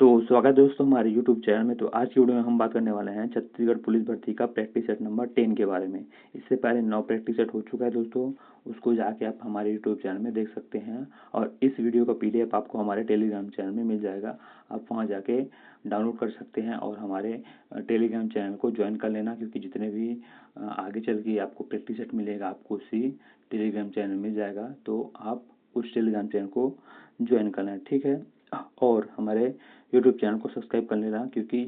तो स्वागत है दोस्तों हमारे YouTube चैनल में। तो आज की वीडियो में हम बात करने वाले हैं छत्तीसगढ़ पुलिस भर्ती का प्रैक्टिस सेट नंबर 10 के बारे में। इससे पहले 9 प्रैक्टिस सेट हो चुका है दोस्तों, उसको जाके आप हमारे YouTube चैनल में देख सकते हैं। और इस वीडियो का PDF आपको हमारे टेलीग्राम चैनल में मिल जाएगा, आप वहाँ जाके डाउनलोड कर सकते हैं और हमारे टेलीग्राम चैनल को ज्वाइन कर लेना, क्योंकि जितने भी आगे चल के आपको प्रैक्टिस सेट मिलेगा आपको उसी टेलीग्राम चैनल मिल जाएगा। तो आप उस टेलीग्राम चैनल को ज्वाइन कर लेना, ठीक है। और हमारे यूट्यूब चैनल को सब्सक्राइब कर लेना, क्योंकि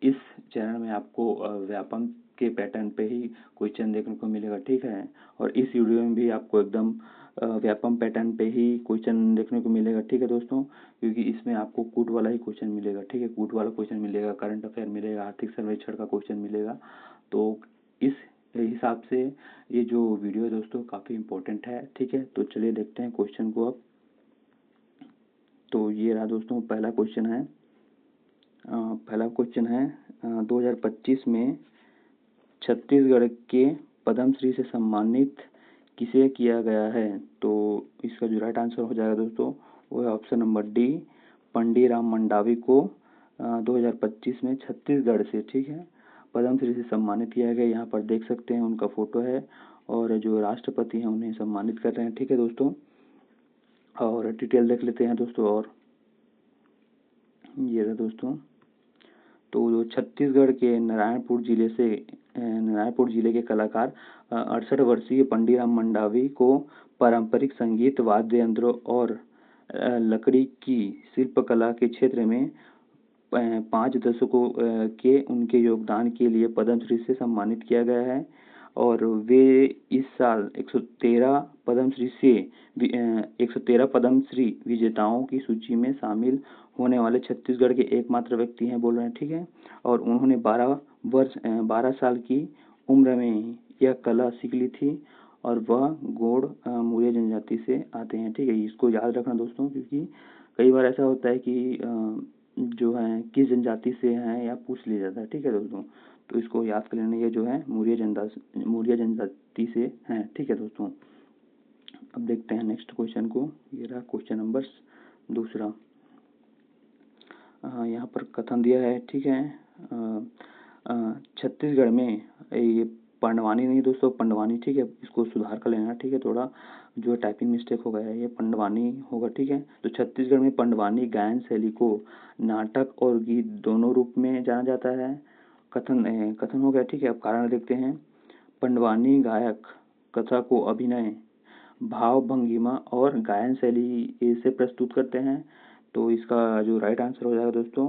इस चैनल में आपको व्यापम के पैटर्न पे ही क्वेश्चन देखने को मिलेगा, ठीक है। और इस वीडियो में भी आपको एकदम व्यापम पैटर्न पे ही क्वेश्चन देखने को मिलेगा, ठीक है दोस्तों। क्योंकि इसमें आपको कूट वाला ही क्वेश्चन मिलेगा, ठीक है। कूट वाला क्वेश्चन मिलेगा, करंट अफेयर मिलेगा, आर्थिक सर्वेक्षण का क्वेश्चन मिलेगा। तो इस हिसाब से ये जो वीडियो है दोस्तों काफ़ी इम्पोर्टेंट है, ठीक है। तो चलिए देखते हैं क्वेश्चन को अब। तो ये रहा दोस्तों पहला क्वेश्चन है। 2025 में छत्तीसगढ़ के पद्मश्री से सम्मानित किसे किया गया है? तो इसका जो राइट आंसर हो जाएगा दोस्तों वो है option number D, Pandiram Mandavi को 2025 में छत्तीसगढ़ से, ठीक है, पद्मश्री से सम्मानित किया गया। यहाँ पर देख सकते हैं उनका फोटो है और जो राष्ट्रपति हैं उन्हें सम्मानित कर रहे हैं, ठीक है दोस्तों। और डिटेल देख लेते हैं दोस्तों। और ये रहा दोस्तों, तो छत्तीसगढ़ के नारायणपुर जिले के कलाकार 68 वर्षीय पंडीराम मंडावी को पारंपरिक संगीत, वाद्य यंत्रों और लकड़ी की शिल्पकला के क्षेत्र में 5 दशकों के उनके योगदान के लिए पद्मश्री से सम्मानित किया गया है। और वे इस साल 113 पद्मश्री विजेताओं की सूची में शामिल होने वाले छत्तीसगढ़ के एकमात्र व्यक्ति हैं, बोल रहे हैं, ठीक है। और उन्होंने 12 साल की उम्र में यह कला सीख ली थी और वह गोंड मूर्य जनजाति से आते हैं, ठीक है। इसको याद रखना दोस्तों, क्योंकि कई बार ऐसा होता है कि जो है किस जनजाति से हैं या पूछ लिया जाता है, ठीक है दोस्तों। तो इसको याद कर लेना, ये जो है मूर्य जनजाति से हैं, ठीक है दोस्तों। अब देखते हैं नेक्स्ट क्वेश्चन को। ये रहा क्वेश्चन नंबर दूसरा। यहाँ पर कथन दिया है, ठीक है। छत्तीसगढ़ में ये पंडवानी नहीं दोस्तों, पंडवानी, ठीक है। इसको सुधार कर लेना, ठीक है। थोड़ा जो टाइपिंग मिस्टेक हो गया है, ये पंडवानी होगा, ठीक है। तो छत्तीसगढ़ में पंडवानी गायन शैली को नाटक और गीत दोनों रूप में जाना जाता है। कथन हो गया, ठीक है। अब कारण देखते हैं। पंडवानी गायक कथा को अभिनय, भाव भंगिमा और गायन शैली से प्रस्तुत करते हैं। तो इसका जो राइट आंसर हो जाएगा दोस्तों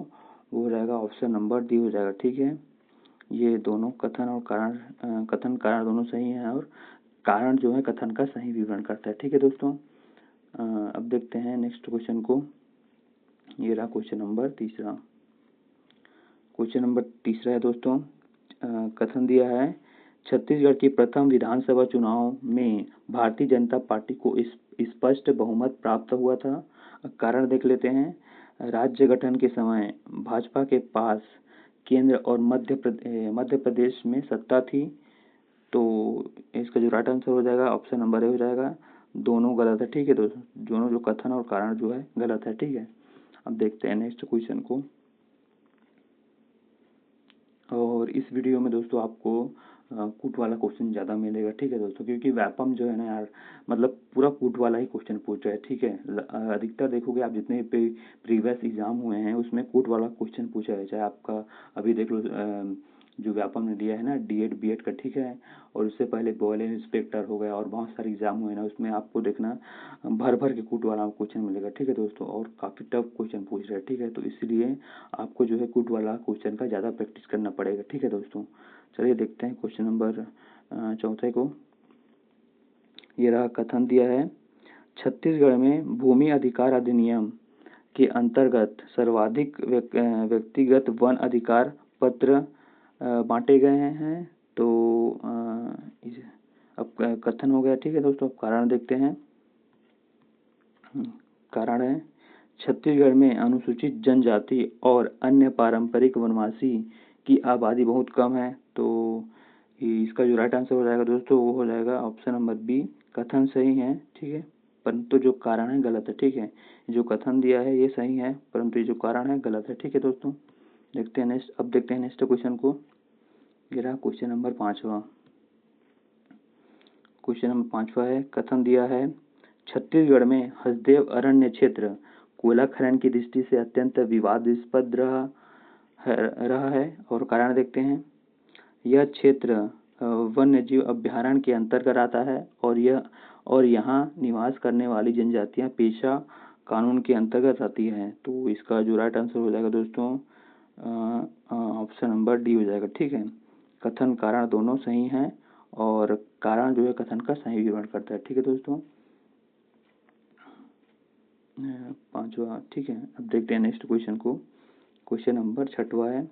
वो हो जाएगा ऑप्शन नंबर डी हो जाएगा, ठीक है। ये दोनों कथन कारण दोनों सही हैं और कारण जो है कथन का सही विवरण करता है, ठीक है दोस्तों। अब देखते हैं नेक्स्ट क्वेश्चन को। ये रहा क्वेश्चन नंबर तीसरा है दोस्तों। कथन दिया है, छत्तीसगढ़ के प्रथम विधानसभा चुनाव में भारतीय जनता पार्टी को स्पष्ट बहुमत प्राप्त हुआ था। कारण देख लेते हैं। राज्य गठन के समय भाजपा के पास केंद्र और मध्य प्रदेश में सत्ता थी। तो इसका जो राइट आंसर हो जाएगा ऑप्शन नंबर ए हो जाएगा। दोनों गलत है, ठीक है दोस्तों। दोनों जो कथन और कारण जो है गलत है, ठीक है। अब देखते हैं नेक्स्ट क्वेश्चन को। और इस वीडियो में दोस्तों आपको कूट वाला क्वेश्चन ज़्यादा मिलेगा, ठीक है दोस्तों, क्योंकि व्यापम जो है ना यार, मतलब पूरा कूट वाला ही क्वेश्चन पूछ रहा है, ठीक है। अधिकतर देखोगे आप जितने प्रीवियस एग्जाम हुए हैं उसमें कूट वाला क्वेश्चन पूछा है। चाहे आपका अभी देख लो जो व्यापम ने दिया है ना D.Ed B.Ed का, ठीक है। और उससे पहले बॉयल इंस्पेक्टर हो गया और बहुत सारे एग्जाम हुए ना, उसमें आपको देखना भर भर के कूट वाला क्वेश्चन मिलेगा, ठीक है दोस्तों। और काफ़ी टफ क्वेश्चन पूछ रहे हैं, ठीक है। तो इसलिए आपको जो है कूट वाला क्वेश्चन का ज़्यादा प्रैक्टिस करना पड़ेगा, ठीक है दोस्तों। चलिए देखते हैं क्वेश्चन नंबर चौथे को। ये रहा कथन दिया है, छत्तीसगढ़ में भूमि अधिकार अधिनियम के अंतर्गत सर्वाधिक व्यक्तिगत वन अधिकार पत्र बांटे गए हैं। तो अब कथन हो गया, ठीक है दोस्तों। अब कारण देखते हैं। कारण है, छत्तीसगढ़ में अनुसूचित जनजाति और अन्य पारंपरिक वनवासी की आबादी बहुत कम है। तो इसका जो राइट आंसर हो जाएगा दोस्तों वो हो जाएगा ऑप्शन नंबर बी, कथन सही है, ठीक है। परंतु जो कारण है गलत है। ठीक है, जो कथन दिया है ये सही है, परंतु ये जो कारण है गलत है। ठीक है दोस्तों, देखते हैं नेक्स्ट। अब देखते हैं नेक्स्ट क्वेश्चन को। ये रहा क्वेश्चन नंबर 5वां। क्वेश्चन नंबर 5वां है, कथन दिया है छत्तीसगढ़ में हसदेव अरण्य क्षेत्र कोयला खनन की दृष्टि से अत्यंत विवादास्पद रहा है। और कारण देखते हैं। यह क्षेत्र वन्य जीव अभ्यारण्य के अंतर्गत आता है और यहाँ निवास करने वाली जनजातियाँ पेशा कानून के अंतर्गत आती हैं। तो इसका जो राइट आंसर हो जाएगा दोस्तों ऑप्शन नंबर डी हो जाएगा। ठीक है, कथन कारण दोनों सही हैं और कारण जो है कथन का सही विवरण करता है। ठीक है दोस्तों, 5वां। ठीक है, अब देखते हैं नेक्स्ट क्वेश्चन को। क्वेश्चन नंबर 6वां है,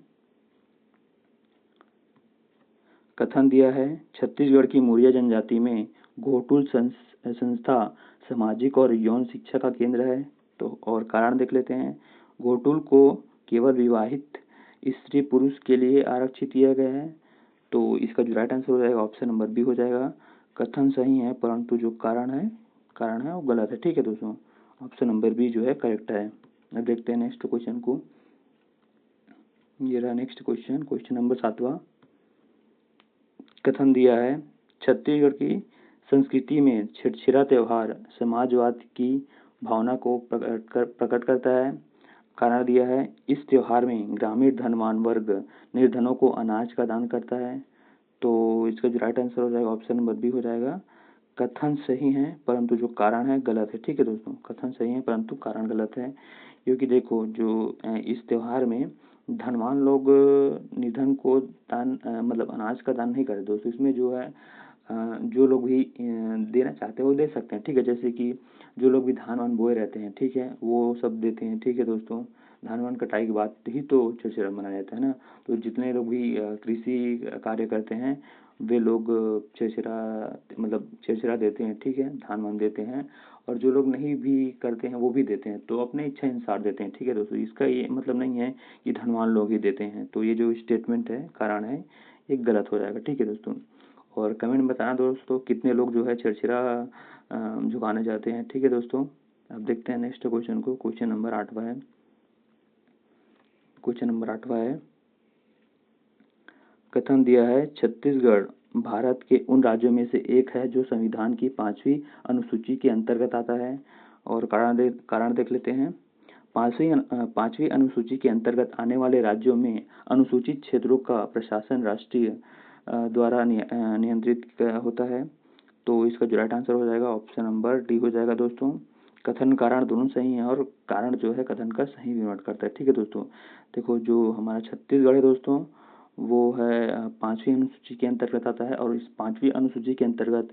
कथन दिया है छत्तीसगढ़ की मुरिया जनजाति में घोटुल संस्था सामाजिक और यौन शिक्षा का केंद्र है। तो और कारण देख लेते हैं। घोटुल को केवल विवाहित स्त्री पुरुष के लिए आरक्षित किया गया है। तो इसका जो राइट आंसर हो जाएगा ऑप्शन नंबर बी हो जाएगा। कथन सही है, परंतु जो कारण है वो गलत है। ठीक है दोस्तों, ऑप्शन नंबर बी जो है करेक्ट है। अब देखते हैं नेक्स्ट क्वेश्चन को। ये रहा नेक्स्ट क्वेश्चन, क्वेश्चन नंबर 7वां। कथन दिया है छत्तीसगढ़ की संस्कृति में छेरछेरा त्योहार समाजवाद की भावना को प्रकट करता है। कारण दिया है इस त्योहार में ग्रामीण धनवान वर्ग निर्धनों को अनाज का दान करता है। तो इसका जो राइट आंसर हो जाएगा ऑप्शन नंबर बी हो जाएगा। कथन सही है, परंतु जो कारण है गलत है। ठीक है दोस्तों, कथन सही है परंतु कारण गलत है, क्योंकि देखो जो इस त्योहार में धनवान लोग निर्धन को दान मतलब अनाज का दान नहीं करते दोस्तों। इसमें जो है जो लोग भी देना चाहते हैं वो दे सकते हैं। ठीक है, जैसे कि जो लोग भी धान वान बोए रहते हैं, ठीक है, वो सब देते हैं। ठीक है दोस्तों, धान वान कटाई के बाद ही तो छेरछेरा मनाया जाता है ना। तो जितने लोग भी कृषि कार्य करते हैं वे लोग छेरछेरा देते हैं। ठीक है, धान वान देते हैं, और जो लोग नहीं भी करते हैं वो भी देते हैं, तो अपने इच्छा अनुसार देते हैं। ठीक है दोस्तों, इसका ये मतलब नहीं है कि धनवान लोग ही देते हैं। तो ये जो स्टेटमेंट है कारण है ये गलत हो जाएगा। ठीक है दोस्तों, और कमेंट में बताना दोस्तों कितने लोग जो है छेरछेरा झुकाने जाते हैं। ठीक है दोस्तों, अब देखते हैं नेक्स्ट क्वेश्चन को। क्वेश्चन नंबर 8वां है। क्वेश्चन नंबर 8वां है, कथन दिया है छत्तीसगढ़ भारत के उन राज्यों में से एक है जो संविधान की 5वीं अनुसूची के अंतर्गत आता है। और कारण देख लेते हैं। 5वीं अनुसूची के अंतर्गत आने वाले राज्यों में अनुसूचित क्षेत्रों का प्रशासन राष्ट्रीय द्वारा नियंत्रित होता है। तो इसका जो राइट आंसर हो जाएगा ऑप्शन नंबर डी हो जाएगा दोस्तों। कथन कारण दोनों सही हैं और कारण जो है कथन का सही विवरण करता है। ठीक है दोस्तों, देखो जो हमारा छत्तीसगढ़ है दोस्तों वो है 5वीं अनुसूची के अंतर्गत आता है, और इस 5वीं अनुसूची के अंतर्गत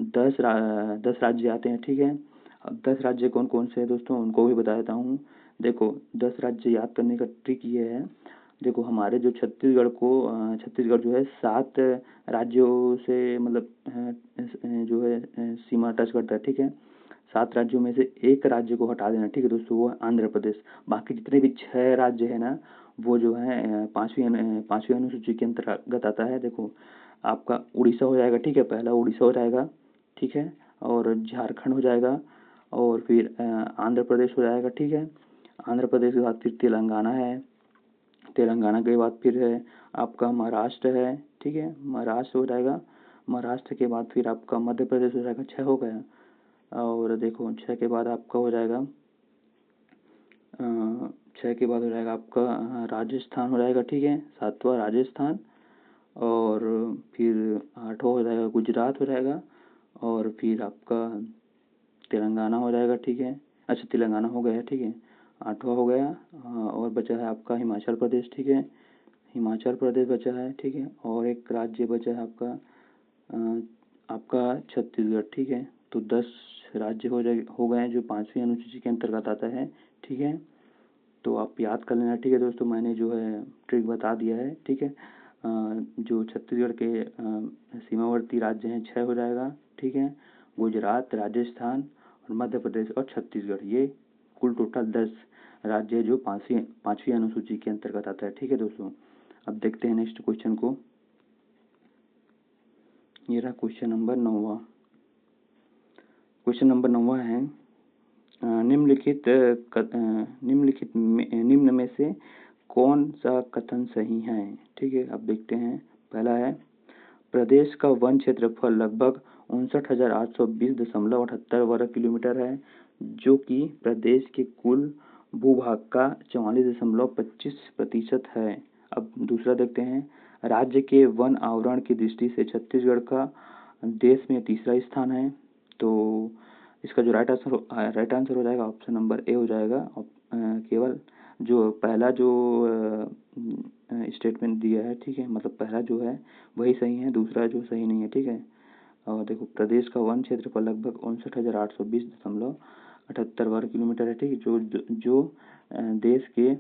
10 राज्य आते हैं। ठीक है, अब 10 राज्य कौन कौन से हैं दोस्तों उनको भी बता देता हूँ। देखो 10 राज्य याद करने का ट्रिक ये है। देखो हमारे जो छत्तीसगढ़ जो है 7 राज्यों से मतलब जो है सीमा टच करता है। ठीक है, 7 राज्यों में से एक राज्य को हटा देना। ठीक है दोस्तों, वो है आंध्र प्रदेश। बाकी जितने भी 6 राज्य है ना वो जो है 5वीं अनुसूची के अंतर्गत आता है। देखो आपका उड़ीसा हो जाएगा। ठीक है, पहला उड़ीसा हो जाएगा। ठीक है, और झारखंड हो जाएगा, और फिर आंध्र प्रदेश हो जाएगा। ठीक है, आंध्र प्रदेश के बाद फिर तेलंगाना है। तेलंगाना के बाद फिर है आपका महाराष्ट्र है। ठीक है, महाराष्ट्र हो जाएगा। महाराष्ट्र के बाद फिर आपका मध्य प्रदेश हो जाएगा। 6 हो गया। और देखो 6 के बाद आपका हो जाएगा 6 के बाद हो जाएगा आपका राजस्थान हो जाएगा। ठीक है, 7वां राजस्थान, और फिर 8वां हो जाएगा गुजरात हो जाएगा, और फिर आपका तेलंगाना हो जाएगा। ठीक है, अच्छा तेलंगाना हो गया। ठीक है, 8वां हो गया। और बचा है आपका हिमाचल प्रदेश। ठीक है, हिमाचल प्रदेश बचा है। ठीक है, और एक राज्य बचा है आपका छत्तीसगढ़। ठीक है, तो 10 राज्य हो गए हैं जो 5वीं अनुसूची के अंतर्गत आता है। ठीक है, तो आप याद कर लेना। ठीक है दोस्तों, मैंने जो है ट्रिक बता दिया है। ठीक है, जो छत्तीसगढ़ के सीमावर्ती राज्य हैं 6 हो जाएगा। ठीक है, गुजरात, राजस्थान और मध्य प्रदेश और छत्तीसगढ़, ये कुल टोटल 10 राज्य है जो 5वीं अनुसूची के अंतर्गत आता है। ठीक है दोस्तों, अब देखते हैं नेक्स्ट क्वेश्चन को। ये रहा क्वेश्चन नंबर 9वां। क्वेश्चन नंबर 9 है निम्न में से कौन सा कथन सही है। ठीक है, अब देखते हैं। पहला है प्रदेश का वन क्षेत्रफल लगभग 59,820.78 वर्ग किलोमीटर है, जो कि प्रदेश के कुल भूभाग का 44.25% है। अब दूसरा देखते हैं। राज्य के वन आवरण की दृष्टि से छत्तीसगढ़ का देश में तीसरा स्थान है। तो इसका जो राइट आंसर हो जाएगा ऑप्शन नंबर ए हो जाएगा। केवल जो पहला जो स्टेटमेंट दिया है, ठीक है, मतलब पहला जो है वही सही है, दूसरा जो सही नहीं है। ठीक है, और देखो प्रदेश का वन क्षेत्रफल लगभग 59,820.78 वर्ग किलोमीटर है। ठीक है, जो देश के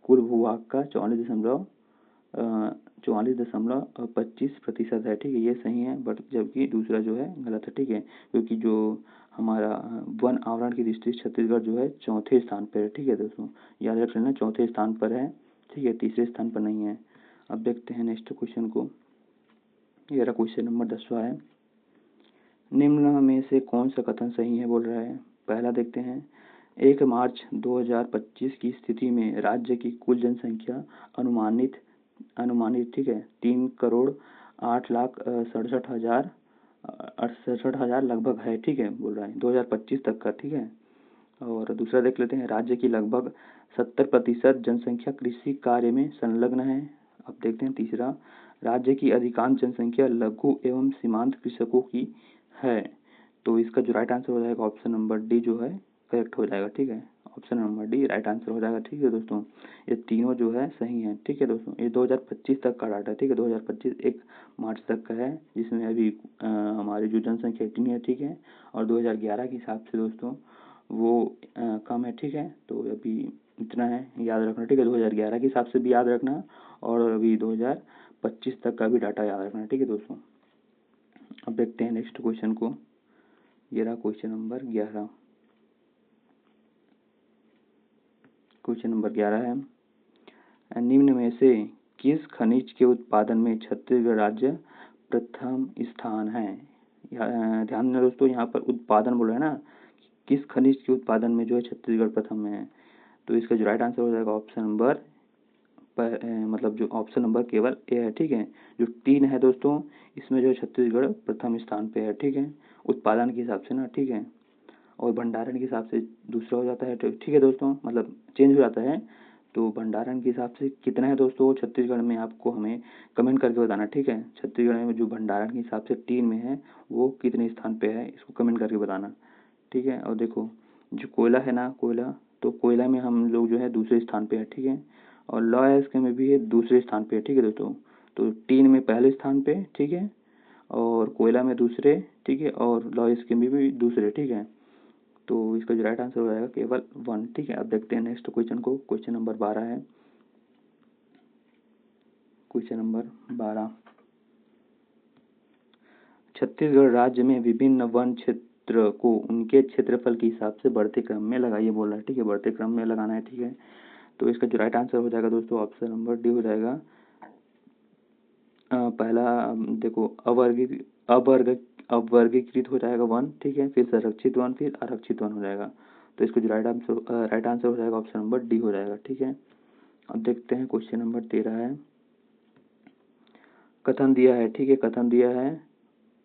कुल भूभाग का 44.25% है। ठीक है, ये सही है, बट जबकि दूसरा जो है गलत है। ठीक है, क्योंकि जो हमारा वन आवरण की दृष्टि से छत्तीसगढ़ जो है चौथे स्थान पर है। ठीक है दोस्तों, याद रख लेना, चौथे स्थान पर है। ठीक है, तीसरे स्थान पर नहीं है। अब देखते हैं नेक्स्ट क्वेश्चन को। ये रहा क्वेश्चन नंबर 10वां है। निम्न में से कौन सा कथन सही है बोल रहा है। पहला देखते हैं। 1 मार्च 2025 की स्थिति में राज्य की कुल जनसंख्या अनुमानित अनुमानित ठीक है 3,08,67,000 लगभग है। ठीक है, बोल रहा है 2025 तक का। ठीक है, और दूसरा देख लेते हैं। राज्य की लगभग 70% जनसंख्या कृषि कार्य में संलग्न है। अब देखते हैं तीसरा। राज्य की अधिकांश जनसंख्या लघु एवं सीमांत कृषकों की है। तो इसका जो राइट आंसर हो जाएगा ऑप्शन नंबर डी जो है करेक्ट हो जाएगा। ठीक है, option number D right answer हो जाएगा। ठीक है दोस्तों, ये तीनों जो है सही है। ठीक है दोस्तों, ये 2025 तक का डाटा है। ठीक है, 2025 1 मार्च तक का है, जिसमें अभी हमारी जो जनसंख्या इतनी है। ठीक है, और 2011 के हिसाब से दोस्तों वो कम है। ठीक है, तो अभी इतना है, याद रखना। ठीक है, 2011 के हिसाब से भी याद रखना, और अभी 2025 तक का भी डाटा याद रखना। ठीक है दोस्तों, अब देखते हैं नेक्स्ट क्वेश्चन को। ये रहा क्वेश्चन नंबर 11। क्वेश्चन नंबर 11 है। निम्न में से किस खनिज के उत्पादन में छत्तीसगढ़ राज्य प्रथम स्थान है। ध्यान देना दोस्तों, यहाँ पर उत्पादन बोल रहे हैं ना, किस खनिज के उत्पादन में जो है छत्तीसगढ़ प्रथम में है। तो इसका जो राइट आंसर हो जाएगा ऑप्शन नंबर मतलब जो ऑप्शन नंबर केवल ए है। ठीक है, जो 3 है दोस्तों, इसमें जो छत्तीसगढ़ प्रथम स्थान पे है। ठीक है, उत्पादन के हिसाब से ना। ठीक है, और भंडारण के हिसाब से दूसरा हो जाता है। ठीक है दोस्तों, मतलब चेंज हो जाता है। तो भंडारण के हिसाब से कितना है दोस्तों छत्तीसगढ़ में, आपको हमें कमेंट करके बताना। ठीक है, छत्तीसगढ़ में जो भंडारण के हिसाब से 3 में है, वो कितने स्थान पे है, इसको कमेंट करके बताना। ठीक है, और देखो जो कोयला है ना, कोयला, तो कोयला में हम लोग जो है दूसरे स्थान पे है। ठीक है, और लॉ एस्क में भी है दूसरे स्थान पे है। ठीक है दोस्तों, तो 3 में पहले स्थान पे। ठीक है, और कोयला में दूसरे। ठीक है, और लॉ एस्क में भी दूसरे। ठीक है, तो इसका जो राइट आंसर हो जाएगा केवल 1। ठीक है, अब देखते हैं नेक्स्ट क्वेश्चन को। क्वेश्चन नंबर 12 है। Question number 12। छत्तीसगढ़ राज्य में विभिन्न वन क्षेत्र को उनके क्षेत्रफल के हिसाब से बढ़ते क्रम में लगाइए बोल रहा है। ठीक है, बढ़ते क्रम में लगाना है। ठीक है, तो इसका जो राइट आंसर हो जाएगा दोस्तों ऑप्शन नंबर डी हो जाएगा। पहला देखो अवर्गीकृत हो जाएगा 1। ठीक है, फिर संरक्षित 1, फिर आरक्षित 1 हो जाएगा। तो इसको जो राइट आंसर हो जाएगा ऑप्शन नंबर डी हो जाएगा। ठीक है, अब देखते हैं क्वेश्चन नंबर 13 है। कथन दिया है। ठीक है, कथन दिया है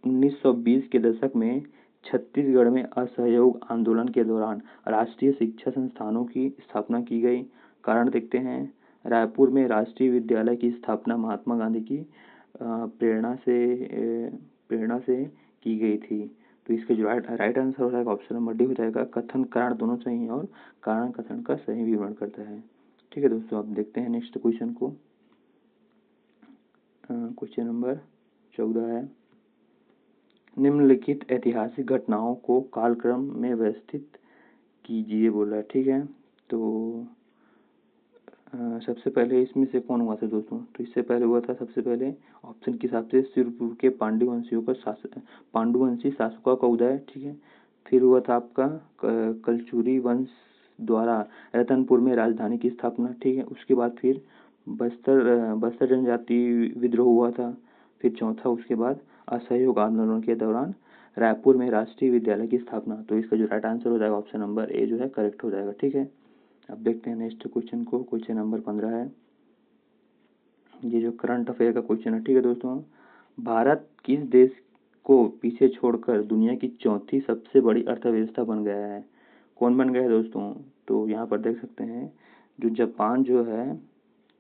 1920 के दशक में छत्तीसगढ़ में असहयोग आंदोलन के दौरान राष्ट्रीय शिक्षा संस्थानों की स्थापना की गई। कारण देखते हैं। रायपुर में राष्ट्रीय विद्यालय की स्थापना महात्मा गांधी की प्रेरणा से की गई थी। तो इसका जो राइट आंसर हो जाएगा ऑप्शन नंबर डी हो जाएगा। कथन कारण दोनों सही है, और कारण कथन का सही विवरण करता है। ठीक है दोस्तों, अब देखते हैं नेक्स्ट क्वेश्चन को। क्वेश्चन नंबर 14 है। निम्नलिखित ऐतिहासिक घटनाओं को कालक्रम में व्यवस्थित कीजिए बोल रहा है। ठीक है, तो सबसे पहले इसमें से कौन हुआ था दोस्तों। तो इससे पहले हुआ था सबसे पहले ऑप्शन के हिसाब से सिरपुर के पांडुवंशी शासकों का उदय। ठीक है, फिर हुआ था आपका कलचुरी वंश द्वारा रतनपुर में राजधानी की स्थापना। ठीक है, उसके बाद फिर बस्तर जनजाति विद्रोह हुआ था। फिर चौथा उसके बाद असहयोग आंदोलन के दौरान रायपुर में राष्ट्रीय विद्यालय की स्थापना। तो इसका जो राइट आंसर हो जाएगा ऑप्शन नंबर ए जो है करेक्ट हो जाएगा। ठीक है, अब देखते हैं नेक्स्ट क्वेश्चन को। क्वेश्चन नंबर 15 है, ये जो करंट अफेयर का क्वेश्चन है। ठीक है दोस्तों, भारत किस देश को पीछे छोड़कर दुनिया की चौथी सबसे बड़ी अर्थव्यवस्था बन गया है? कौन बन गया है दोस्तों? तो यहाँ पर देख सकते हैं जो जापान जो है,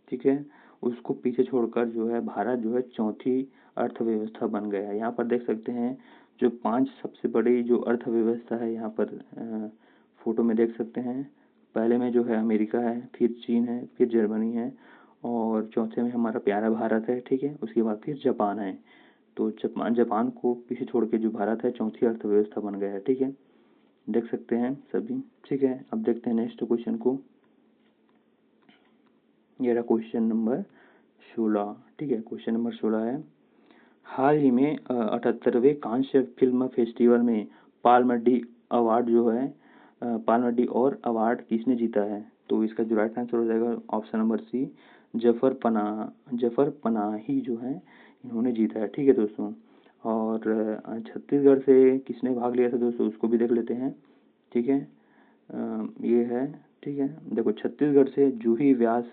ठीक है, उसको पीछे छोड़कर जो है भारत जो है चौथी अर्थव्यवस्था बन गया है। यहाँ पर देख सकते हैं जो 5 सबसे बड़ी जो अर्थव्यवस्था है, यहाँ पर फोटो में देख सकते हैं। पहले में जो है अमेरिका है, फिर चीन है, फिर जर्मनी है, और चौथे में हमारा प्यारा भारत है। ठीक है, उसके बाद फिर जापान है। तो जापान को पीछे छोड़ के जो भारत है चौथी अर्थव्यवस्था बन गया है। ठीक है, देख सकते हैं सभी। ठीक है, अब देखते हैं नेक्स्ट क्वेश्चन को। ये रहा क्वेश्चन नंबर 16। ठीक है, क्वेश्चन नंबर 16 है, हाल ही में 78वें कांस्य फिल्म फेस्टिवल में पालमडी अवार्ड जो है पालमडी और अवार्ड किसने जीता है? तो इसका जो राइट आंसर हो जाएगा option number C, Jafar Panahi जो है इन्होंने जीता है। ठीक है दोस्तों, और छत्तीसगढ़ से किसने भाग लिया था दोस्तों, उसको भी देख लेते हैं। ठीक है, ये है। ठीक है, देखो छत्तीसगढ़ से जूही व्यास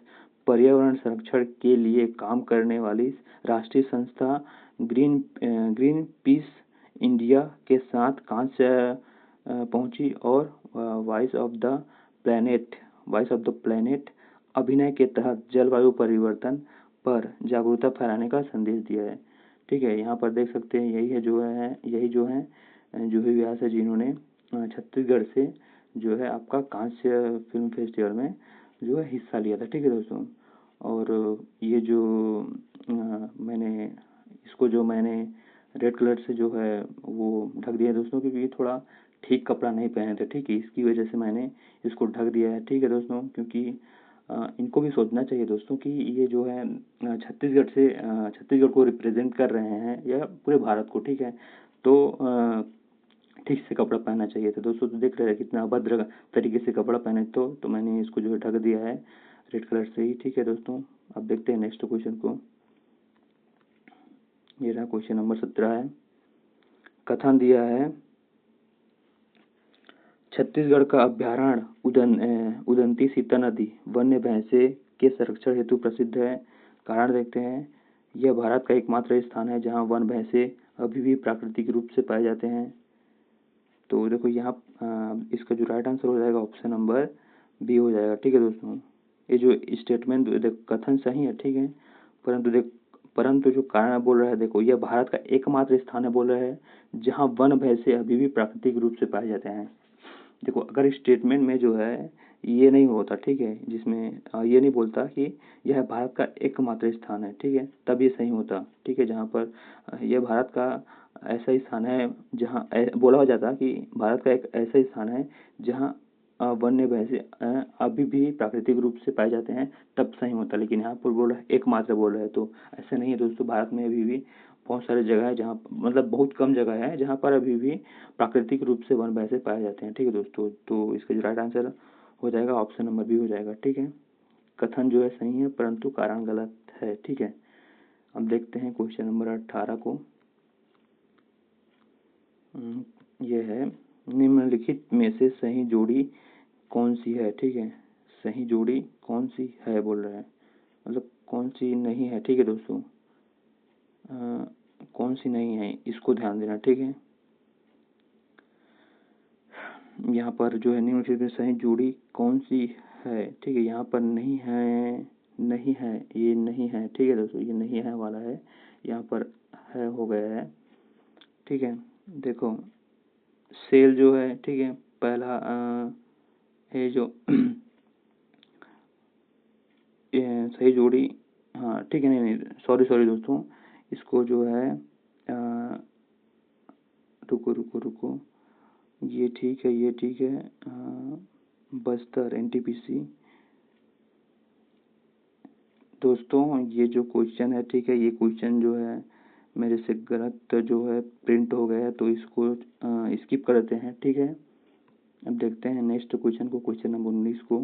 पर्यावरण संरक्षण के लिए काम करने वाली राष्ट्रीय संस्था ग्रीन पीस इंडिया के साथ कांस्य पहुंची और वॉइस ऑफ द प्लेनेट अभिनय के तहत जलवायु परिवर्तन पर जागरूकता फैलाने का संदेश दिया है। ठीक है, यहाँ पर देख सकते हैं यही जो है जूही व्यास है जिन्होंने छत्तीसगढ़ से जो है आपका कांस्य फिल्म फेस्टिवल में जो है हिस्सा लिया था। ठीक है दोस्तों, और ये जो मैंने रेड कलर से जो है वो ढक दिया है दोस्तों, क्योंकि ये थोड़ा ठीक कपड़ा नहीं पहने थे। ठीक है, इसकी वजह से मैंने इसको ढक दिया है। ठीक है दोस्तों, क्योंकि इनको भी सोचना चाहिए दोस्तों कि ये जो है छत्तीसगढ़ को रिप्रेजेंट कर रहे हैं या पूरे भारत को। ठीक है, तो ठीक से कपड़ा पहनना चाहिए था दोस्तों। तो देख रहे हैं कितना अभद्र तरीके से कपड़ा पहने, तो मैंने इसको जो है ढक दिया है रेड कलर से ही। ठीक है दोस्तों, अब देखते हैं नेक्स्ट क्वेश्चन को। ये रहा क्वेश्चन नंबर 17 है, कथन दिया है छत्तीसगढ़ का अभ्यारण्य उदंती सीता नदी वन्य भैंसे के संरक्षण हेतु प्रसिद्ध है। कारण देखते हैं, यह भारत का एकमात्र स्थान है जहां वन भैंसे अभी भी प्राकृतिक रूप से पाए जाते हैं। तो देखो यहाँ इसका जो राइट आंसर हो जाएगा ऑप्शन नंबर बी हो जाएगा। ठीक है दोस्तों, ये जो स्टेटमेंट कथन सही है। ठीक है, परंतु जो कारण बोल रहा है, देखो यह भारत का एकमात्र स्थान है बोल रहा है जहाँ वन भैंसे अभी भी प्राकृतिक रूप से पाए जाते हैं। देखो अगर स्टेटमेंट में जो है ये नहीं होता, ठीक है, जिसमें ये नहीं बोलता कि यह भारत का एकमात्र स्थान है, ठीक है, तब ये सही होता। ठीक है, जहाँ पर यह भारत का ऐसा स्थान है जहाँ बोला हो जाता कि भारत का एक ऐसा स्थान है जहाँ वन्य भैंसे अभी भी प्राकृतिक रूप से पाए जाते हैं, तब सही होता। लेकिन यहाँ पर बोल रहा है एकमात्र बोल रहा है, तो ऐसा नहीं है दोस्तों। भारत में अभी भी बहुत सारी जगह है जहाँ मतलब बहुत कम जगह है जहाँ पर अभी भी प्राकृतिक रूप से वन भैंसे पाए जाते हैं। ठीक है दोस्तों, तो इसका जो राइट आंसर हो जाएगा ऑप्शन नंबर बी हो जाएगा। ठीक है, कथन जो है सही है परंतु कारण गलत है। ठीक है, अब देखते हैं क्वेश्चन नंबर 18 को। ये है, निम्नलिखित में से सही जोड़ी कौन सी है? ठीक है, सही जोड़ी कौन सी है बोल रहा है, मतलब कौन सी नहीं है। ठीक है दोस्तों, कौन सी नहीं है इसको ध्यान देना। ठीक है, यहाँ पर जो है निम्नलिखित में सही जोड़ी कौन सी है? ठीक है, यहाँ पर नहीं है, ये नहीं है। ठीक है दोस्तों, ये नहीं है वाला है, यहाँ पर है हो गया है। ठीक है, देखो सेल जो है, ठीक है, पहला ये जो ये सही जोड़ी, हाँ ठीक है, नहीं सॉरी दोस्तों, इसको जो है रुको, ये ठीक है, बस्तर एनटीपीसी दोस्तों, ये जो क्वेश्चन है, ठीक है, ये क्वेश्चन जो है मेरे से गलत जो है प्रिंट हो गया है, तो इसको स्किप कर देते हैं। ठीक है, अब देखते हैं नेक्स्ट क्वेश्चन को, क्वेश्चन नंबर 19 को।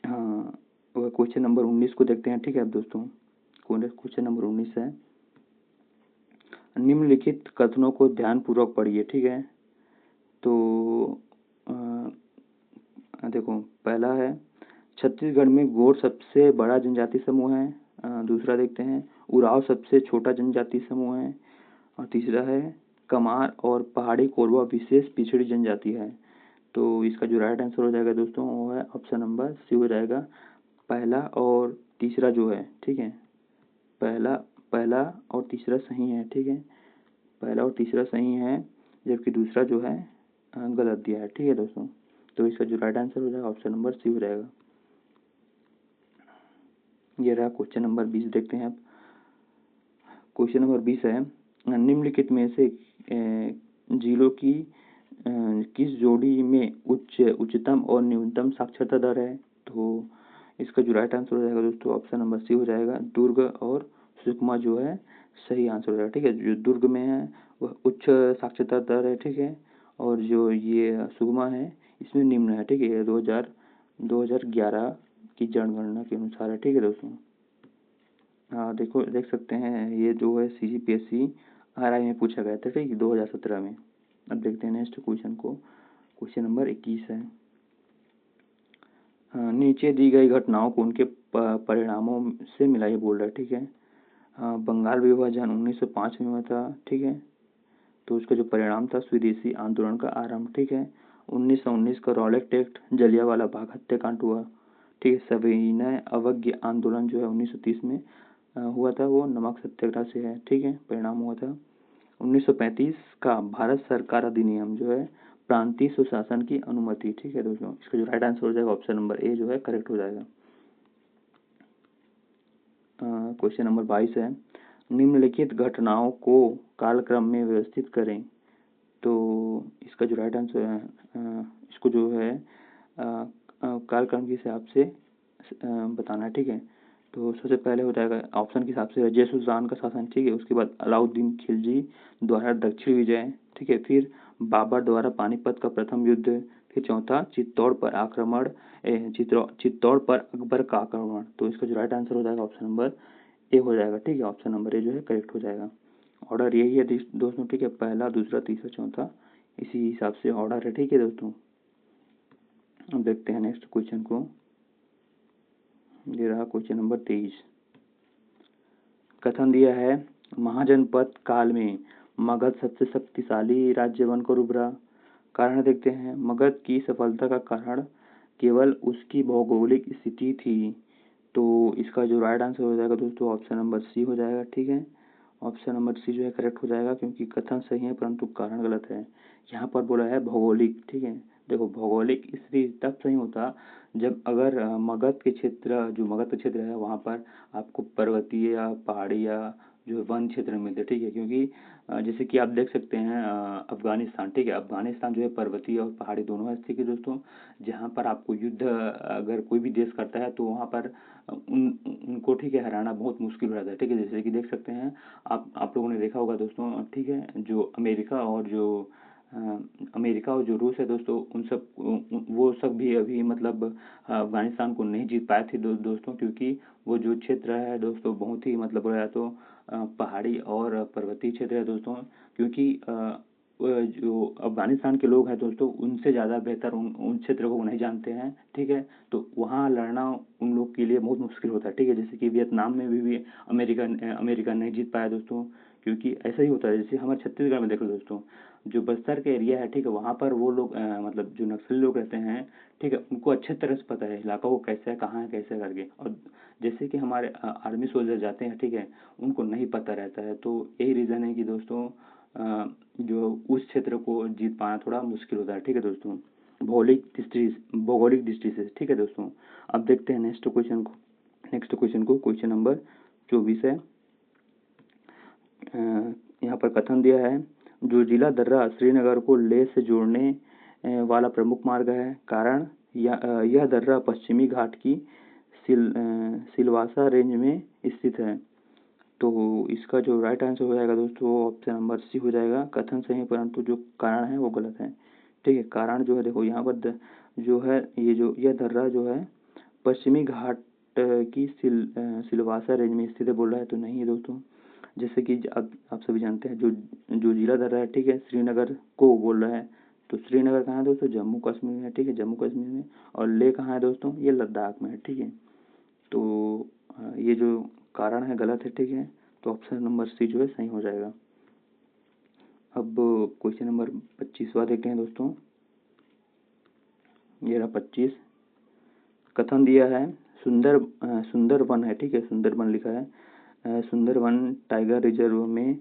हाँ, वह क्वेश्चन नंबर 19 को देखते हैं। ठीक है अब दोस्तों, क्वेश्चन नंबर 19 है, निम्नलिखित कथनों को ध्यानपूर्वक पढ़िए। ठीक है, तो देखो पहला है, छत्तीसगढ़ में गोंड सबसे बड़ा जनजाति समूह है। दूसरा देखते हैं, उरांव सबसे छोटा जनजाति समूह है। और तीसरा है, कमार और पहाड़ी कोरवा विशेष पिछड़ी जनजाति है। तो इसका जो राइट आंसर हो जाएगा दोस्तों वो है ऑप्शन नंबर सी हो जाएगा, पहला और तीसरा जो है। ठीक है, पहला पहला और तीसरा सही है। ठीक है, पहला और तीसरा सही है, जबकि दूसरा जो है गलत दिया है। ठीक है दोस्तों, तो इसका जो राइट आंसर हो जाएगा ऑप्शन नंबर सी हो जाएगा। ये रहा क्वेश्चन नंबर 20, देखते हैं अब। क्वेश्चन नंबर 20 है, निम्नलिखित में से जिलों की किस जोड़ी में उच्चतम और न्यूनतम साक्षरता दर है। तो इसका जो राइट आंसर हो जाएगा दोस्तों ऑप्शन नंबर सी हो जाएगा, दुर्ग और सुकमा जो है सही आंसर हो जाएगा। ठीक है, जो दुर्ग में है वह उच्च साक्षरता दर है। ठीक है, और जो ये सुकमा है इसमें निम्न है। ठीक है, ये 2011 की जनगणना के अनुसार है। ठीक है दोस्तों, हाँ देखो देख सकते हैं, ये जो है CGPSC RI में पूछा गया था। ठीक है, 2017 में। अब देखते हैं नेक्स्ट क्वेश्चन को, क्वेश्चन नंबर 21 है, नीचे दी गई घटनाओं को उनके परिणामों से मिलाइए बोल रहा है। ठीक है, बंगाल विभाजन 1905 में हुआ था। ठीक है, तो उसका जो परिणाम था स्वदेशी आंदोलन का आरंभ। ठीक है, 1919 का रॉलेट एक्ट, जलियांवाला बाग हत्याकांड हुआ। ठीक है, सविनय अवज्ञा आंदोलन जो है 1930 में हुआ था, वो नमक सत्याग्रह से है। ठीक है, परिणाम हुआ था 1935 का भारत सरकार अधिनियम जो है प्रांतीय सुशासन की अनुमति। ठीक है दोस्तों, इसका जो राइट आंसर हो जाएगा ऑप्शन नंबर ए जो है करेक्ट हो जाएगा। क्वेश्चन नंबर 22 है, निम्नलिखित घटनाओं को कालक्रम में व्यवस्थित करें। तो इसका जो राइट आंसर है, इसको जो है कालक्रम के हिसाब से बताना है। ठीक है, तो सबसे पहले हो जाएगा ऑप्शन के हिसाब से जय सुल्तान का शासन। ठीक है, उसके बाद अलाउद्दीन खिलजी द्वारा दक्षिण विजय। ठीक है, फिर बाबर द्वारा पानीपत का प्रथम युद्ध। फिर चौथा चित्तौड़ पर आक्रमण, चित्तौड़ पर अकबर का आक्रमण। तो इसका जो राइट आंसर हो जाएगा ऑप्शन नंबर ए हो जाएगा। ठीक है, ऑप्शन नंबर ए जो है करेक्ट हो जाएगा। ऑर्डर यही है दोस्तों। ठीक है, पहला दूसरा तीसरा चौथा इसी हिसाब से ऑर्डर है। ठीक है दोस्तों, अब देखते हैं नेक्स्ट क्वेश्चन को। ये रहा क्वेश्चन नंबर 23, कथन दिया है, महाजनपद काल में मगध सबसे शक्तिशाली राज्य बनकर उभरा। कारण देखते हैं, मगध की सफलता का कारण केवल उसकी भौगोलिक स्थिति थी। तो इसका जो राइट आंसर हो जाएगा दोस्तों ऑप्शन नंबर सी हो जाएगा। ठीक है, ऑप्शन नंबर सी जो है करेक्ट हो जाएगा, क्योंकि कथन सही है परंतु कारण गलत है। यहाँ पर बोला है भौगोलिक। ठीक है, देखो भौगोलिक स्थिति तब सही होता जब अगर मगध के क्षेत्र, जो मगध का क्षेत्र है वहाँ पर आपको पर्वतीय या पहाड़ी या जो वन क्षेत्र मिलते। ठीक है, क्योंकि जैसे कि आप देख सकते हैं अफगानिस्तान। ठीक है, अफगानिस्तान जो है पर्वतीय और पहाड़ी दोनों है। ठीक है दोस्तों, जहाँ पर आपको युद्ध अगर कोई भी देश करता है तो वहाँ पर उनको ठीक है हराना बहुत मुश्किल हो जाता है। ठीक है, जैसे कि देख सकते हैं आप लोगों ने देखा होगा दोस्तों। ठीक है, जो अमेरिका और जो रूस है दोस्तों, वो सब भी अभी मतलब अफगानिस्तान को नहीं जीत पाए थे दोस्तों, क्योंकि वो जो क्षेत्र है दोस्तों बहुत ही मतलब बोला जाए तो पहाड़ी और पर्वतीय क्षेत्र है दोस्तों। क्योंकि जो अफगानिस्तान के लोग हैं दोस्तों उनसे ज़्यादा बेहतर उन क्षेत्र को नहीं जानते हैं। ठीक है, तो वहाँ लड़ना उन लोग के लिए बहुत मुश्किल होता है। ठीक है, जैसे कि वियतनाम में भी अमेरिका नहीं जीत पाया दोस्तों, क्योंकि ऐसा ही होता है। जैसे हमारे छत्तीसगढ़ में देख लो दोस्तों, जो बस्तर का एरिया है। ठीक है, वहाँ पर वो लोग मतलब जो नक्सली लोग रहते हैं। ठीक है, उनको अच्छे तरह से पता है इलाका वो कैसा है, कहाँ है, कैसे करके। और जैसे कि हमारे आर्मी सोल्जर जाते हैं। ठीक है, उनको नहीं पता रहता है। तो यही रीज़न है कि दोस्तों जो उस क्षेत्र को जीत पाना थोड़ा मुश्किल होता है। ठीक है दोस्तों, भौगोलिक दृष्टि से। ठीक है दोस्तों, अब देखते हैं नेक्स्ट क्वेश्चन को। क्वेश्चन नंबर 24 है, यहाँ पर कथन दिया है, जो जिला दर्रा श्रीनगर को लेह से जोड़ने वाला प्रमुख मार्ग है। कारण यह दर्रा पश्चिमी घाट की सिलवासा रेंज में स्थित है। तो इसका जो राइट आंसर हो जाएगा दोस्तों ऑप्शन नंबर सी हो जाएगा। कथन सही है परंतु जो कारण है वो गलत है। ठीक है, कारण जो है देखो यहाँ पर जो है यह दर्रा जो है पश्चिमी घाट की सिलवासा रेंज में स्थित है बोल रहा है, तो नहीं है दोस्तों। जैसे कि आप सभी जानते हैं जो जो जिला दर्रा है, ठीक है, श्रीनगर को बोल रहा है, तो श्रीनगर कहाँ है दोस्तों, जम्मू कश्मीर में है, ठीक है, जम्मू कश्मीर में। और लेह कहाँ है दोस्तों, ये लद्दाख में है, ठीक है। तो ये जो कारण है गलत है, ठीक है, तो ऑप्शन नंबर सी जो है सही हो जाएगा। अब क्वेश्चन नंबर 25वां देखते हैं दोस्तों। ये रहा 25। कथन दिया है सुंदरबन है, ठीक है, सुंदरबन लिखा है। सुंदरबन टाइगर रिजर्व में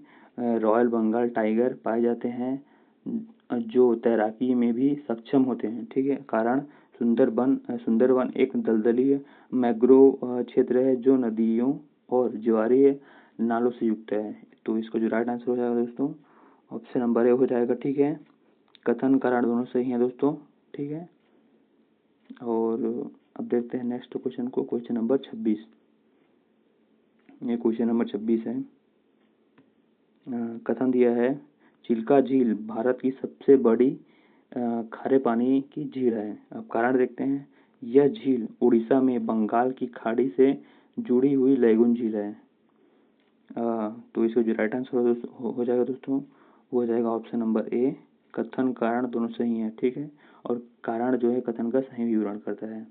रॉयल बंगाल टाइगर पाए जाते हैं जो तैराकी में भी सक्षम होते हैं, ठीक है। कारण सुंदरबन एक दलदली मैंग्रोव क्षेत्र है जो नदियों और ज्वारीय नालों से युक्त है। तो इसका जो राइट आंसर हो जाएगा दोस्तों ऑप्शन नंबर ए हो जाएगा, ठीक है। कथन कारण दोनों सही हैं दोस्तों, ठीक है। और अब देखते हैं नेक्स्ट क्वेश्चन को, क्वेश्चन नंबर 26। ये क्वेश्चन नंबर 26 है। कथन दिया है चिल्का झील भारत की सबसे बड़ी खारे पानी की झील है। अब कारण देखते हैं, यह झील उड़ीसा में बंगाल की खाड़ी से जुड़ी हुई लैगून झील है। तो इसका जो राइट आंसर हो जाएगा दोस्तों वो हो जाएगा ऑप्शन नंबर ए। कथन कारण दोनों सही है, ठीक है, और कारण जो है कथन का सही विवरण करता है।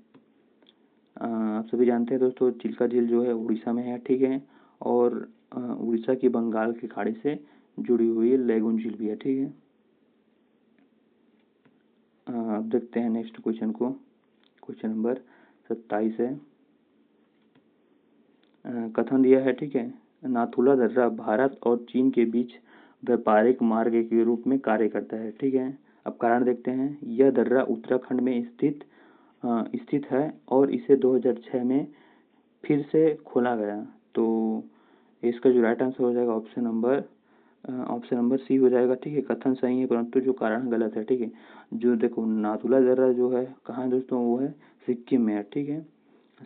आप सभी जानते हैं दोस्तों चिल्का झील जो है उड़ीसा में है, ठीक है, और उड़ीसा की बंगाल की खाड़ी से जुड़ी हुई लैगून झील भी है, ठीक है। अब देखते हैं नेक्स्ट क्वेश्चन को, क्वेश्चन नंबर 27 है। कथन दिया है, ठीक है, नाथुला दर्रा भारत और चीन के बीच व्यापारिक मार्ग के रूप में कार्य करता है, ठीक है। अब कारण देखते हैं, यह दर्रा उत्तराखंड में स्थित है और इसे 2006 में फिर से खोला गया। तो इसका जो राइट आंसर हो जाएगा ऑप्शन नंबर सी हो जाएगा, ठीक है। कथन सही है परंतु जो कारण गलत है, ठीक है। जो देखो नाथुला दर्रा जो है कहाँ है दोस्तों, वो है सिक्किम में है, ठीक है।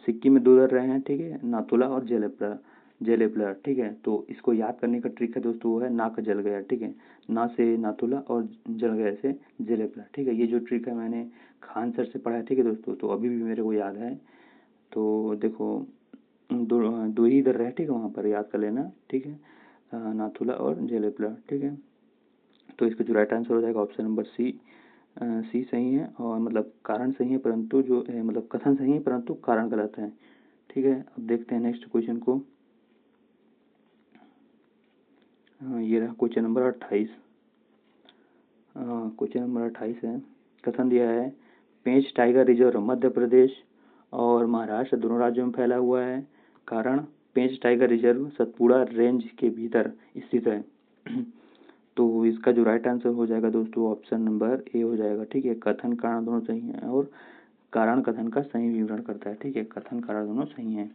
सिक्किम में 2 दर्रे हैं, ठीक है, नाथुला और जेलेपला, ठीक है। तो इसको याद करने का ट्रिक है दोस्तों वो है ना का जल गया, ठीक है, ना से नाथुला और जल गया से जेलेपला, ठीक है। ये जो ट्रिक है मैंने खान सर से पढ़ा है, ठीक है दोस्तों, तो अभी भी मेरे को याद है। तो देखो दो ही दर्रे हैं, ठीक है, वहाँ पर याद कर लेना, ठीक है, नाथुला और जेलेपला, ठीक है। तो इसका जो राइट आंसर हो जाएगा ऑप्शन नंबर सी सही है, और मतलब कारण सही है परंतु जो है मतलब कथन सही है परंतु कारण गलत है, ठीक है। अब देखते हैं नेक्स्ट क्वेश्चन को। ये रहा क्वेश्चन नंबर 28। क्वेश्चन नंबर 28 है। कथन दिया है पेंच टाइगर रिजर्व मध्य प्रदेश और महाराष्ट्र दोनों राज्यों में फैला हुआ है। कारण पेंच टाइगर रिजर्व सतपुड़ा रेंज के भीतर स्थित है। तो इसका जो राइट आंसर हो जाएगा दोस्तों ऑप्शन नंबर ए हो जाएगा, ठीक है। कथन कारण दोनों सही हैं और कारण कथन का सही विवरण करता है, ठीक है, कथन कारण दोनों सही हैं।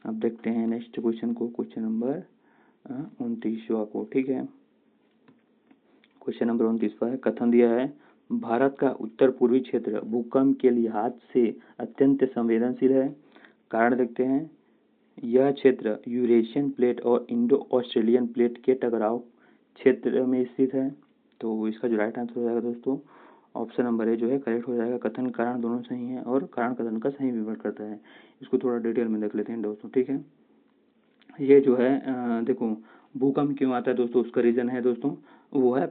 अब देखते हैं नेक्स्ट क्वेश्चन को, क्वेश्चन नंबर 29वां को, ठीक है। क्वेश्चन नंबर 29वां है। कथन दिया है भारत का उत्तर पूर्वी क्षेत्र भूकंप के लिहाज से अत्यंत संवेदनशील है। कारण देखते हैं, यह क्षेत्र यूरेशियन प्लेट और इंडो ऑस्ट्रेलियन प्लेट के टकराव क्षेत्र में स्थित है। तो इसका जो राइट आंसर हो जाएगा दोस्तों ऑप्शन नंबर ए जो है करेक्ट हो जाएगा। कथन कारण दोनों सही हैं और कारण कथन का सही विवरण करता है। इसको थोड़ा डिटेल में देख लेते हैं दोस्तों, ठीक है। ये जो है देखो भूकंप क्यों आता है दोस्तों, उसका रीज़न है दोस्तों वो है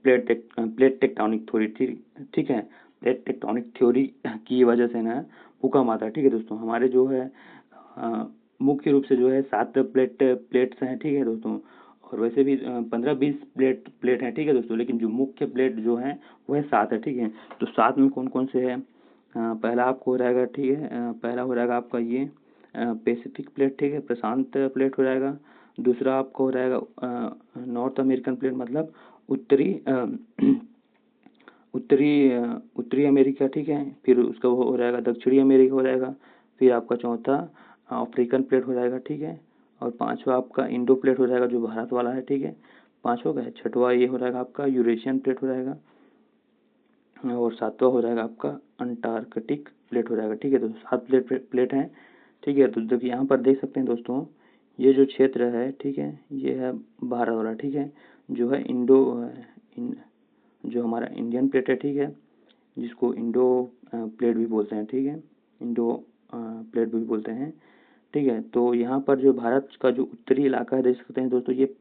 प्लेट टेक्टोनिक थ्योरी, ठीक है। प्लेट टेक्टोनिक थ्योरी की वजह से ना भूकंप आता है, ठीक है दोस्तों। हमारे जो है मुख्य रूप से जो है 7 प्लेट्स हैं, ठीक है दोस्तों, और वैसे भी 15-20 प्लेट हैं, ठीक है दोस्तों, लेकिन जो मुख्य प्लेट जो है वो है 7 है, ठीक है। तो 7 में कौन कौन से है, पहला आपको हो जाएगा, ठीक है, पहला हो जाएगा आपका ये पैसिफिक प्लेट, ठीक है, प्रशांत प्लेट हो जाएगा। दूसरा आपको हो जाएगा नॉर्थ अमेरिकन प्लेट मतलब उत्तरी उत्तरी अमेरिका, ठीक है। फिर उसका वो हो जाएगा दक्षिणी अमेरिका हो जाएगा। फिर आपका चौथा अफ्रीकन प्लेट हो जाएगा, ठीक है। और पांचवा आपका इंडो प्लेट हो जाएगा जो भारत वाला है, ठीक है, पांचवा का है। छठवा ये हो जाएगा आपका यूरेशियन प्लेट हो जाएगा और सातवां हो जाएगा आपका अंटार्कटिक प्लेट हो जाएगा, ठीक है। तो 7 प्लेट हैं, ठीक है। तो जब यहाँ पर देख सकते हैं दोस्तों ये जो क्षेत्र है, ठीक है, ये है भारत वाला, ठीक है, जो है जो हमारा इंडियन प्लेट है, ठीक है, जिसको इंडो प्लेट भी बोलते हैं, ठीक है, इंडो प्लेट भी बोलते हैं, ठीक है। तो यहाँ पर जो भारत का जो उत्तरी इलाका है देख सकते हैं दोस्तों, ये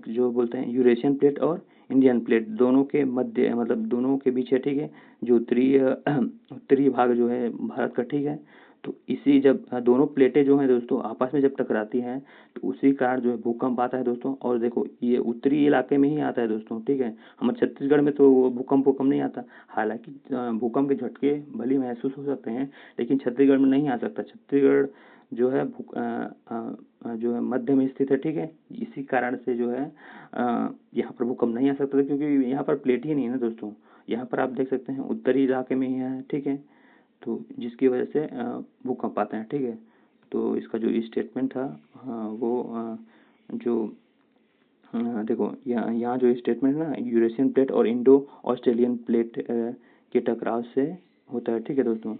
जो बोलते हैं यूरेशियन प्लेट और इंडियन प्लेट दोनों के मध्य, मतलब दोनों के बीच है, ठीक है। जो उत्तरी उत्तरी भाग जो है भारत का, ठीक है। तो इसी जब दोनों प्लेटें जो हैं दोस्तों आपस में जब टकराती हैं तो उसी कारण जो है भूकंप आता है दोस्तों। और देखो ये उत्तरी इलाके में ही आता है दोस्तों, ठीक है। हमारे छत्तीसगढ़ में तो भूकंप नहीं आता, हालांकि भूकंप के झटके भले महसूस हो सकते हैं, लेकिन छत्तीसगढ़ में नहीं आ सकता। छत्तीसगढ़ जो है जो है मध्य में स्थित है, ठीक है। इसी कारण से जो है यहाँ पर भूकंप नहीं आ सकता था, क्योंकि यहाँ पर प्लेट ही नहीं है ना दोस्तों। यहाँ पर आप देख सकते हैं उत्तरी इलाके में ही है, ठीक है। तो जिसकी वजह से भूकंप आते हैं, ठीक है। तो इसका जो स्टेटमेंट था वो जो देखो यहाँ जो स्टेटमेंट है ना, यूरेशियन प्लेट और इंडो ऑस्ट्रेलियन प्लेट के टकराव से होता है, ठीक है दोस्तों।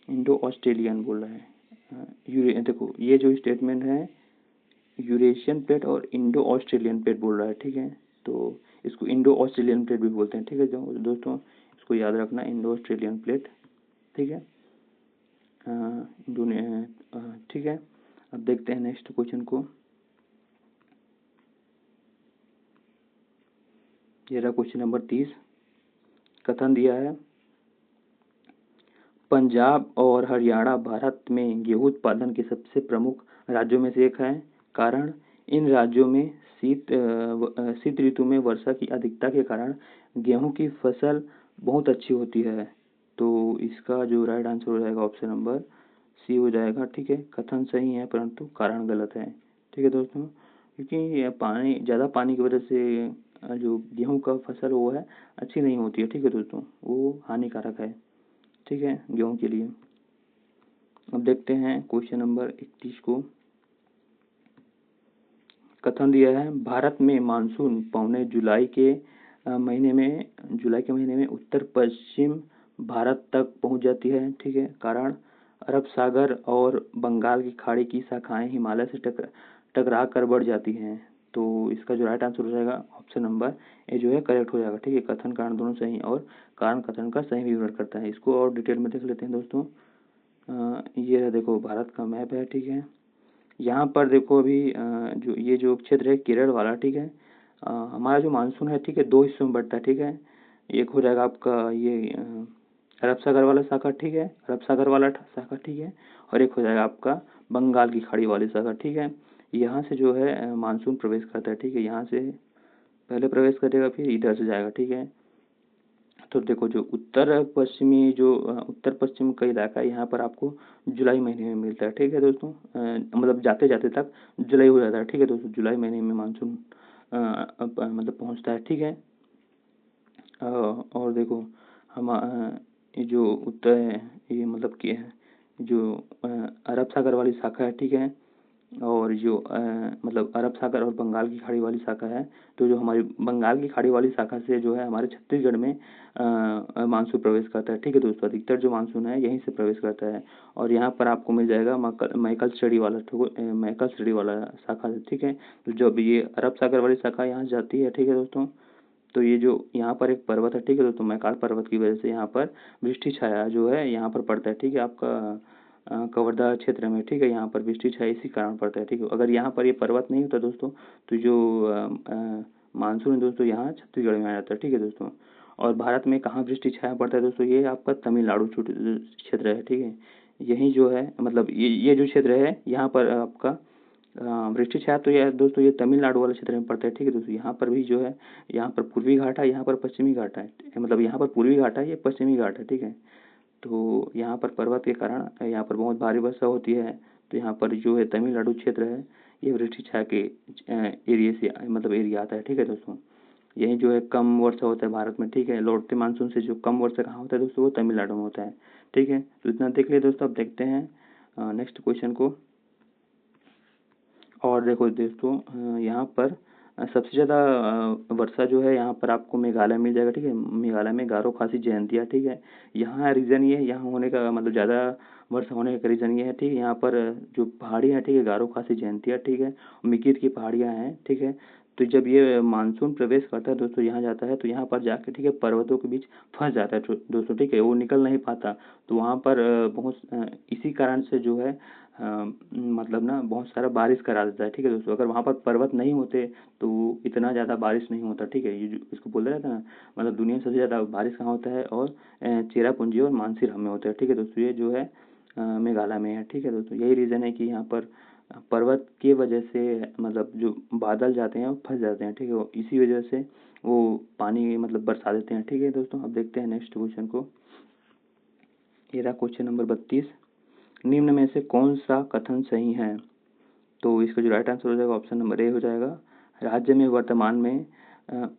इंडो ऑस्ट्रेलियन बोल रहा है, देखो ये जो स्टेटमेंट है यूरेशियन प्लेट और इंडो ऑस्ट्रेलियन प्लेट बोल रहा है, ठीक है। तो इसको इंडो ऑस्ट्रेलियन प्लेट भी बोलते हैं, ठीक है दोस्तों। इसको याद रखना, इंडो ऑस्ट्रेलियन प्लेट, ठीक है। ठीक है। अब देखते हैं नेक्स्ट क्वेश्चन को। ये रहा क्वेश्चन नंबर 30। कथन दिया है, पंजाब और हरियाणा भारत में गेहूं उत्पादन के सबसे प्रमुख राज्यों में से एक है। कारण, इन राज्यों में शीत ऋतु में वर्षा की अधिकता के कारण गेहूं की फसल बहुत अच्छी होती है। तो इसका जो राइट आंसर हो जाएगा ऑप्शन नंबर सी हो जाएगा, ठीक है। कथन सही है परंतु कारण गलत है, ठीक है दोस्तों। क्योंकि पानी, ज़्यादा पानी की वजह से जो गेहूं का फसल वो है अच्छी नहीं होती है, ठीक है दोस्तों। वो हानिकारक है, ठीक है, गेहूं के लिए। अब देखते हैं क्वेश्चन नंबर 31 को। कथन दिया है, भारत में मानसून पौने जुलाई के महीने में उत्तर पश्चिम भारत तक पहुंच जाती है, ठीक है। कारण, अरब सागर और बंगाल की खाड़ी की शाखाएं हिमालय से टकरा कर बढ़ जाती हैं। तो इसका जो राइट आंसर हो जाएगा ऑप्शन नंबर ए जो है करेक्ट हो जाएगा, ठीक है। कथन कारण दोनों सही, और कारण कथन का सही विवरण करता है। इसको और डिटेल में देख लेते हैं दोस्तों। ये देखो भारत का मैप है, ठीक है। यहाँ पर देखो अभी जो क्षेत्र है केरल वाला, ठीक है। हमारा जो मानसून है, ठीक है, दो हिस्सों में बढ़ता है, ठीक है। एक हो जाएगा आपका ये अरब सागर वाला शाखा, ठीक है, अरब सागर वाला शाखा, ठीक है। और एक हो जाएगा आपका बंगाल की खाड़ी वाली शाखा, ठीक है। यहाँ से जो है मानसून प्रवेश करता है, ठीक है। यहाँ से पहले प्रवेश करेगा, फिर इधर से जाएगा, ठीक है। तो देखो जो उत्तर पश्चिम का इलाका है, यहाँ पर आपको जुलाई महीने में मिलता है, ठीक है दोस्तों। मतलब जाते जाते तक जुलाई हो जाता है, ठीक है दोस्तों। जुलाई महीने में मानसून मतलब पहुँचता है, ठीक है। और देखो हम ये जो उत्तर ये मतलब कि जो अरब सागर वाली शाखा है, ठीक है। और जो मतलब अरब सागर और बंगाल की खाड़ी वाली शाखा है। तो जो हमारी बंगाल की खाड़ी वाली शाखा से जो है हमारे छत्तीसगढ़ में मानसून प्रवेश करता है, ठीक है दोस्तों। अधिकतर जो मानसून है यहीं से प्रवेश करता है। और यहाँ पर आपको मिल जाएगा मैकल स्टडी वाला शाखा, ठीक है। तो जब ये अरब सागर वाली शाखा यहाँ जाती है, ठीक है दोस्तों, तो ये जो यहाँ पर एक पर्वत है, ठीक है दोस्तों, मैकाल पर्वत की वजह से यहाँ पर वृष्टि छाया जो है यहाँ पर पड़ता है, ठीक है। आपका कवर्धा क्षेत्र में, ठीक है, यहाँ पर वृष्टि छाया इसी कारण पड़ता है, ठीक है। अगर यहाँ पर ये पर्वत नहीं होता दोस्तों, तो जो मानसून है दोस्तों यहाँ छत्तीसगढ़ में आ जाता है, ठीक है दोस्तों। और भारत में कहाँ वृष्टि छाया पड़ता है दोस्तों, ये आपका तमिलनाडु क्षेत्र है, ठीक है। यही जो है मतलब ये जो क्षेत्र है यहाँ पर आपका वृष्टि छाया, तो ये दोस्तों ये तमिलनाडु वाले क्षेत्र में पड़ता है, ठीक है दोस्तों। यहाँ पर भी जो है यहाँ पर पूर्वी घाट है, यहाँ पर पश्चिमी घाट है, मतलब यहाँ पर पूर्वी घाट है, ये पश्चिमी घाट है, ठीक है। तो यहाँ पर पर्वत के कारण यहाँ पर बहुत भारी वर्षा होती है। तो यहाँ पर जो है तमिलनाडु क्षेत्र है ये वृष्टि छाया के एरिया से मतलब एरिया आता है, ठीक है दोस्तों। यही जो है कम वर्षा होता है भारत में, ठीक है। लौटते मानसून से जो कम वर्षा कहाँ होता है दोस्तों, वो तमिलनाडु में होता है, ठीक है। तो इतना देख लिया दोस्तों। अब देखते हैं नेक्स्ट क्वेश्चन को। और देखो दोस्तों यहाँ पर सबसे ज़्यादा वर्षा जो है यहाँ पर आपको मेघालय मिल जाएगा, ठीक है। मेघालय में गारो खासी जयंतिया, ठीक है। यहाँ रीज़न ये है, यहाँ होने का मतलब ज़्यादा वर्षा होने का रीज़न ये है, ठीक है। यहाँ पर जो पहाड़ियाँ हैं, ठीक है, गारो खासी जयंतिया, ठीक है, मिकिर की पहाड़ियाँ हैं, ठीक है। तो जब ये मानसून प्रवेश करता है दोस्तों, यहाँ जाता है तो यहाँ पर जाके ठीक है पर्वतों के बीच फंस जाता है दोस्तों, ठीक है, वो निकल नहीं पाता। तो वहाँ पर इसी कारण से जो है मतलब ना बहुत सारा बारिश करा देता है, ठीक है दोस्तों। अगर वहाँ पर पर्वत नहीं होते तो इतना ज़्यादा बारिश नहीं होता, ठीक है। ये जो इसको बोला जाता है ना, मतलब दुनिया में सबसे ज़्यादा बारिश कहाँ होता है, और चेरापूंजी और मानसिरम में होता है, ठीक है दोस्तों। ये जो है मेघालय में है, ठीक है दोस्तों। यही रीज़न है कि यहाँ पर पर्वत की वजह से मतलब जो बादल जाते हैं वो फंस जाते हैं, ठीक है। इसी वजह से वो पानी मतलब बरसा देते हैं, ठीक है दोस्तों। अब देखते हैं नेक्स्ट क्वेश्चन को। ये रहा क्वेश्चन नंबर 32। निम्न में से कौन सा कथन सही है? तो इसका जो राइट आंसर हो जाएगा ऑप्शन नंबर ए हो जाएगा। राज्य में वर्तमान में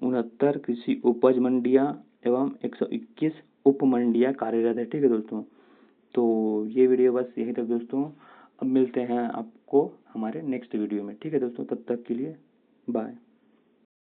69 कृषि उपज मंडियां एवं 121 उप मंडियां कार्यरत है, ठीक है दोस्तों। तो ये वीडियो बस यही तक दोस्तों। अब मिलते हैं आपको हमारे नेक्स्ट वीडियो में, ठीक है दोस्तों। तब तक के लिए बाय।